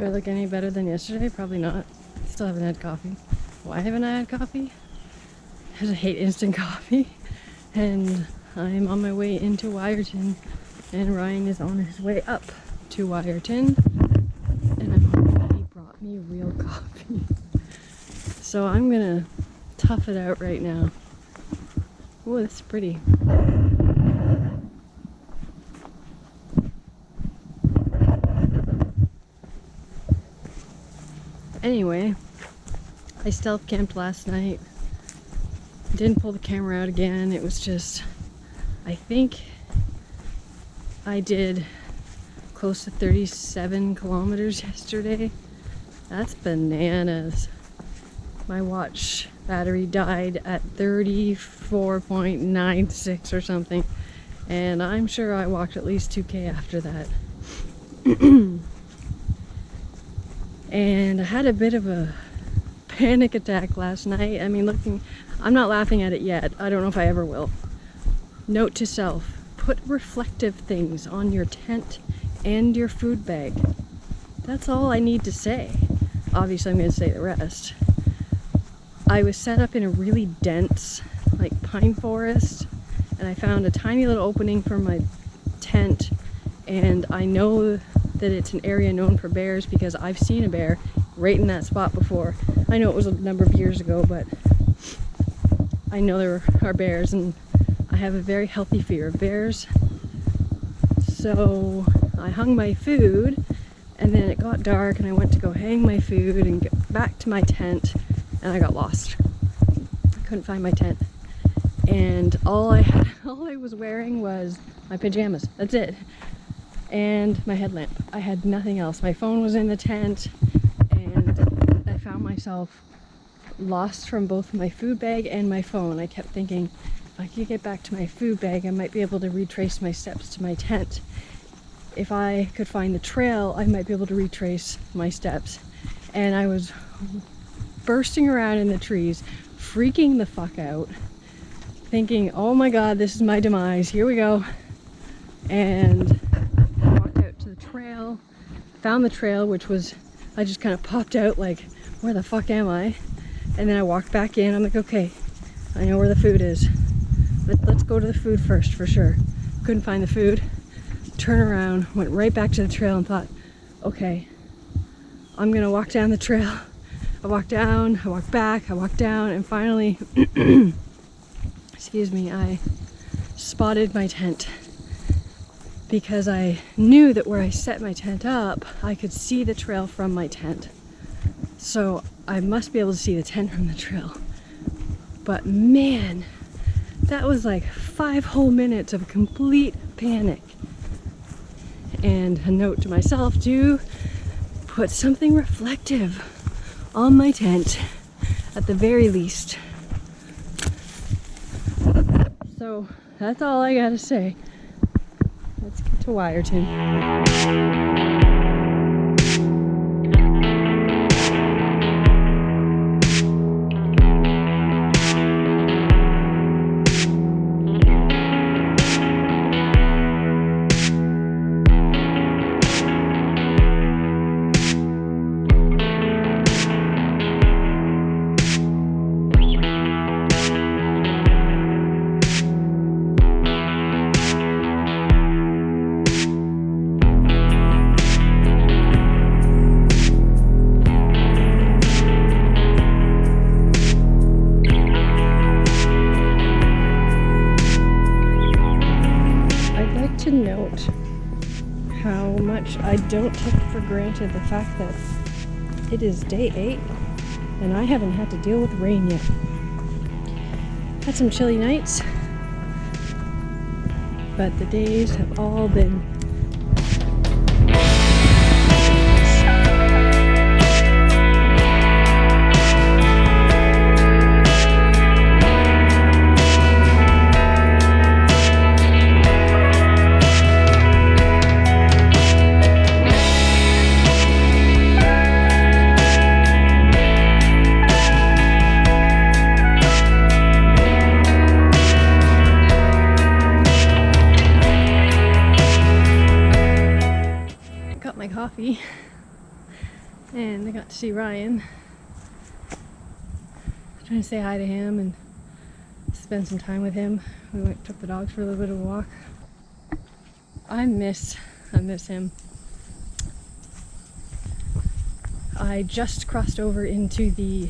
I look any better than yesterday? Probably not. Still haven't had coffee. Why haven't I had coffee? Because I hate instant coffee. And I'm on my way into Wyerton, and Ryan is on his way up to Wyerton. And I'm hoping he brought me real coffee. So I'm gonna tough it out right now. Oh, that's pretty. Anyway, I stealth camped last night. Didn't pull the camera out again. It was just, I think I did close to 37 kilometers yesterday. That's bananas. My watch battery died at 34.96 or something, and I'm sure I walked at least 2K after that. And I had a bit of a panic attack last night. I mean, I'm not laughing at it yet. I don't know if I ever will. Note to self, put reflective things on your tent and your food bag. That's all I need to say. Obviously, I'm going to say the rest. I was set up in a really dense, like, pine forest, and I found a tiny little opening for my tent, and I know that it's an area known for bears because I've seen a bear right in that spot before. I know it was a number of years ago, but I know there are bears, and I have a very healthy fear of bears. So I hung my food, and then it got dark, and I went to go hang my food and get back to my tent, and I got lost. I couldn't find my tent, and all I was wearing was my pajamas. That's it. And my headlamp. I had nothing else. My phone was in the tent, and I found myself lost from both my food bag and my phone. I kept thinking, if I could get back to my food bag, I might be able to retrace my steps to my tent. If I could find the trail, I might be able to retrace my steps. And I was bursting around in the trees, freaking the fuck out, thinking, oh my god, this is my demise, here we go. And I walked out to the trail, found the trail, which was, I just kind of popped out like, where the fuck am I? And then I walked back in. I'm like, okay, I know where the food is. Let's go to the food first, for sure. Couldn't find the food. Turned around, went right back to the trail and thought, okay, I'm gonna walk down the trail. I walked down, I walked back, I walked down, and finally, excuse me, I spotted my tent. Because I knew that where I set my tent up, I could see the trail from my tent. So I must be able to see the tent from the trail. But man, that was like 5 whole minutes of complete panic. And a note to myself to put something reflective on my tent at the very least. So that's all I gotta say. Let's get to Wyerton. To note how much I don't take for granted the fact that it is day 8 and I haven't had to deal with rain yet. Had some chilly nights, but the days have all been And I got to see Ryan. Trying to say hi to him and spend some time with him. We took the dogs for a little bit of a walk. I miss him. I just crossed over into the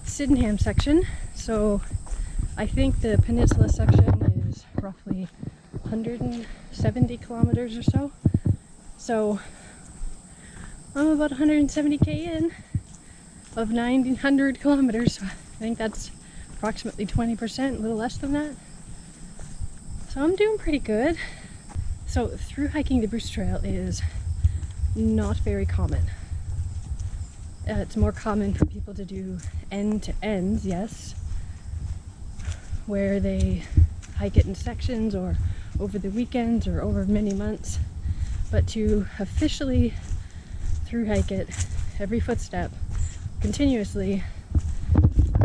Sydenham section, so I think the peninsula section is roughly 170 kilometers or so. So I'm about 170k in of 900 kilometers. So I think that's approximately 20%, a little less than that. So I'm doing pretty good. So through hiking the Bruce Trail is not very common. It's more common for people to do end to ends, yes, where they hike it in sections or over the weekends or over many months. But to officially through hike it every footstep continuously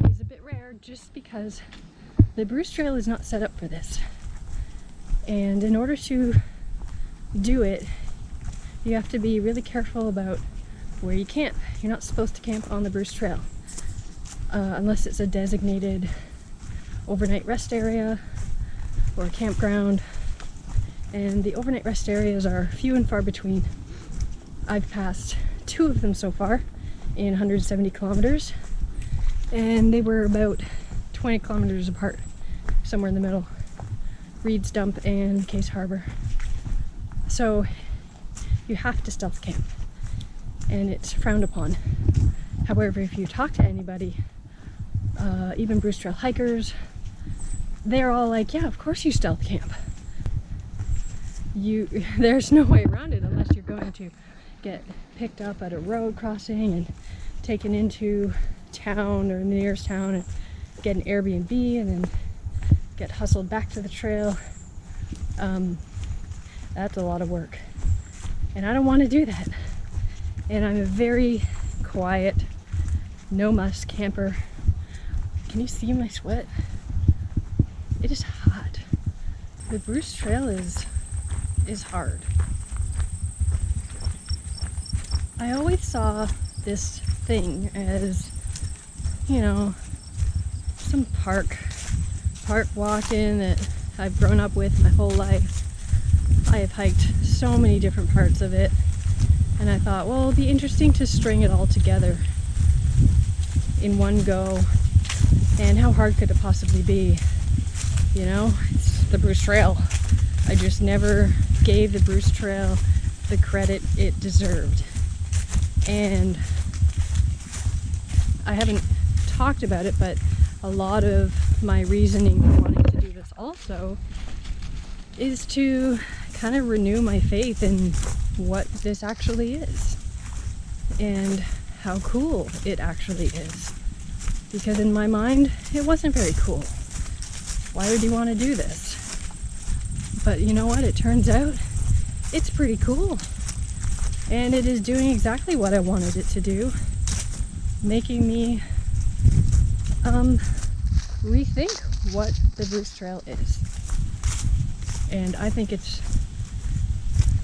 is a bit rare, just because the Bruce Trail is not set up for this. And in order to do it, you have to be really careful about where you camp. You're not supposed to camp on the Bruce Trail unless it's a designated overnight rest area or a campground, and the overnight rest areas are few and far between. I've passed 2 of them so far in 170 kilometers, and they were about 20 kilometers apart, somewhere in the middle, Reed's Dump and Case Harbor. So you have to stealth camp, and it's frowned upon. However, if you talk to anybody, even Bruce Trail hikers, they're all like, yeah, of course you stealth camp. There's no way around it unless you're going to get picked up at a road crossing and taken into town or the nearest town and get an Airbnb and then get hustled back to the trail. That's a lot of work, and I don't want to do that. And I'm a very quiet, no muss camper. Can you see my sweat? It is hot. The Bruce Trail is hard. I always saw this thing as, you know, some park walking that I've grown up with my whole life. I have hiked so many different parts of it, and I thought, well, it'll be interesting to string it all together in one go. And how hard could it possibly be? You know, it's the Bruce Trail. I just never gave the Bruce Trail the credit it deserved. And I haven't talked about it, but a lot of my reasoning for wanting to do this also is to kind of renew my faith in what this actually is and how cool it actually is. Because in my mind, it wasn't very cool. Why would you want to do this? But you know what? It turns out it's pretty cool. And it is doing exactly what I wanted it to do, making me rethink what the Bruce Trail is. And I think it's,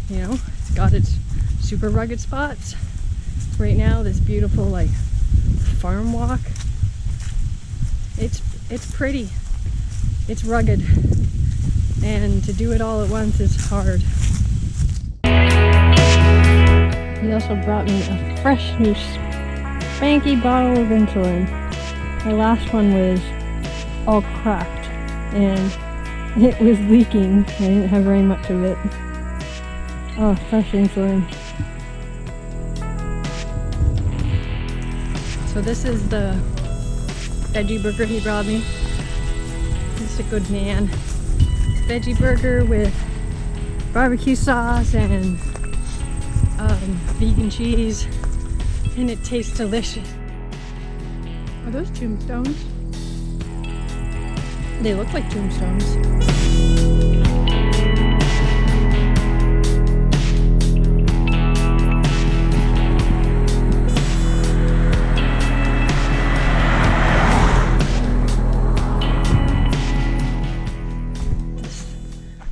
you know, it's got its super rugged spots. Right now, this beautiful like farm walk. It's pretty. It's rugged. And to do it all at once is hard. He also brought me a fresh new spanky bottle of insulin. My last one was all cracked and it was leaking. I didn't have very much of it. Oh, fresh insulin. So this is the veggie burger he brought me. He's a good man. Veggie burger with barbecue sauce and vegan cheese, and it tastes delicious. Are those tombstones? They look like tombstones. This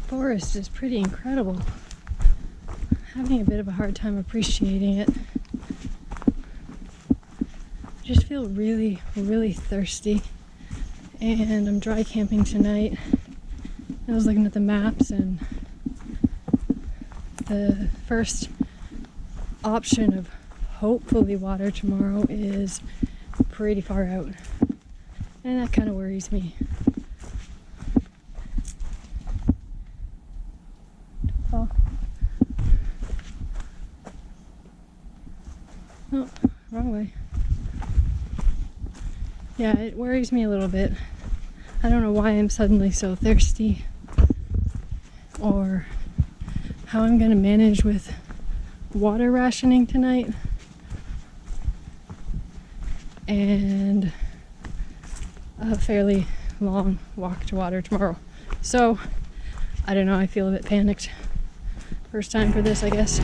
forest is pretty incredible. Having a bit of a hard time appreciating it. I just feel really, really thirsty. And I'm dry camping tonight. I was looking at the maps, and the first option of hopefully water tomorrow is pretty far out. And that kind of worries me. Oh. Oh, wrong way. Yeah, it worries me a little bit. I don't know why I'm suddenly so thirsty, or how I'm gonna manage with water rationing tonight and a fairly long walk to water tomorrow. So, I don't know, I feel a bit panicked. First time for this, I guess.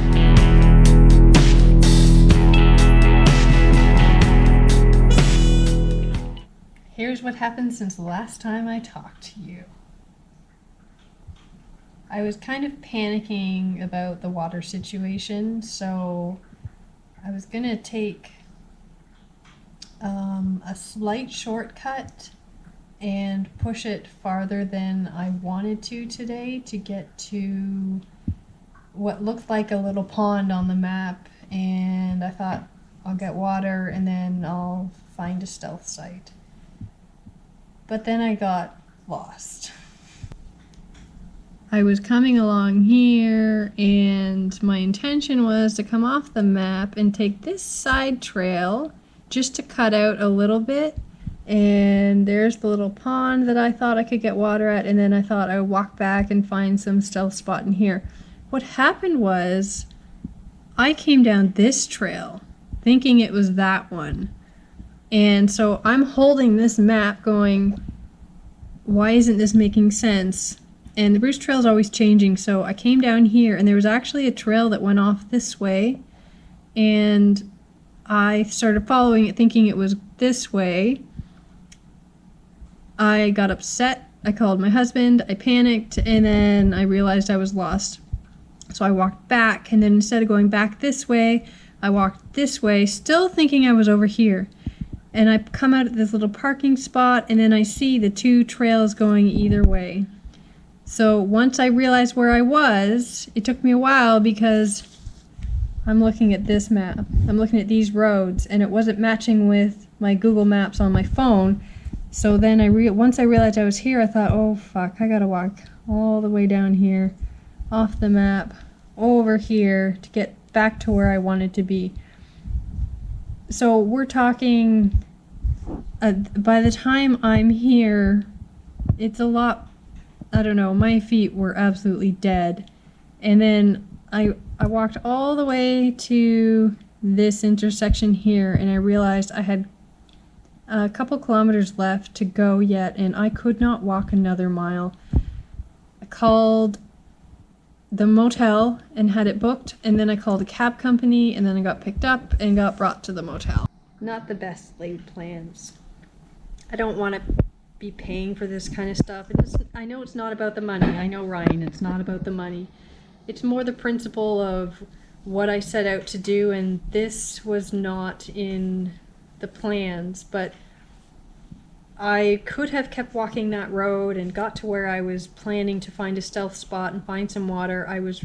Here's what happened since the last time I talked to you. I was kind of panicking about the water situation, so I was gonna take a slight shortcut and push it farther than I wanted to today to get to what looked like a little pond on the map, and I thought I'll get water and then I'll find a stealth site. But then I got lost. I was coming along here, and my intention was to come off the map and take this side trail just to cut out a little bit. And there's the little pond that I thought I could get water at, and then I thought I would walk back and find some stealth spot in here. What happened was I came down this trail thinking it was that one. And so I'm holding this map going, why isn't this making sense? And the Bruce Trail is always changing, so I came down here, and there was actually a trail that went off this way, and I started following it thinking it was this way. I got upset, I called my husband, I panicked, and then I realized I was lost. So I walked back, and then instead of going back this way, I walked this way, still thinking I was over here. And I come out at this little parking spot, and then I see the two trails going either way. So once I realized where I was, it took me a while because I'm looking at this map. I'm looking at these roads, and it wasn't matching with my Google Maps on my phone. So then once I realized I was here, I thought, oh fuck, I gotta walk all the way down here, off the map, over here to get back to where I wanted to be. So we're talking, by the time I'm here, it's a lot, I don't know, my feet were absolutely dead. And then I walked all the way to this intersection here, and I realized I had a couple kilometers left to go yet, and I could not walk another mile. I called the motel and had it booked, and then I called a cab company, and then I got picked up and got brought to the motel. Not the best laid plans. I don't want to be paying for this kind of stuff. I know it's not about the money. I know, Ryan, it's not about the money. It's more the principle of what I set out to do, and this was not in the plans, but I could have kept walking that road and got to where I was planning to find a stealth spot and find some water. I was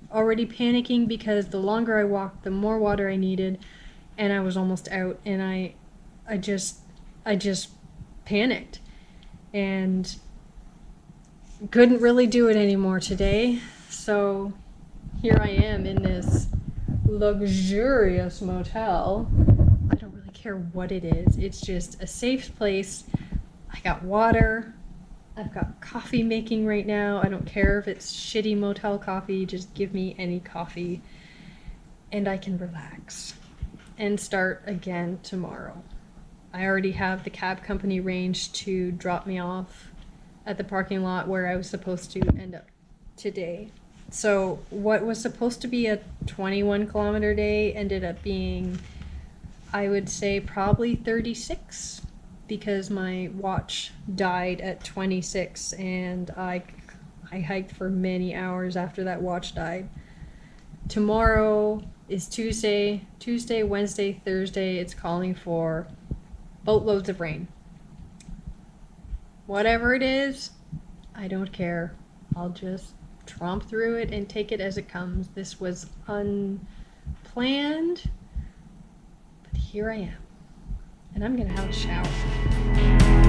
already panicking because the longer I walked, the more water I needed, and I was almost out, and I just panicked and couldn't really do it anymore today. So here I am in this luxurious motel. I don't really care what it is. It's just a safe place. I got water. I've got coffee making right now. I don't care if it's shitty motel coffee. Just give me any coffee. And I can relax and start again tomorrow. I already have the cab company arranged to drop me off at the parking lot where I was supposed to end up today. So what was supposed to be a 21-kilometer day ended up being, I would say, probably 36, because my watch died at 26, and I hiked for many hours after that watch died. Tomorrow is Tuesday, Wednesday, Thursday. It's calling for boatloads of rain. Whatever it is, I don't care. I'll just tromp through it and take it as it comes. This was unplanned, but here I am. And I'm gonna have a shower.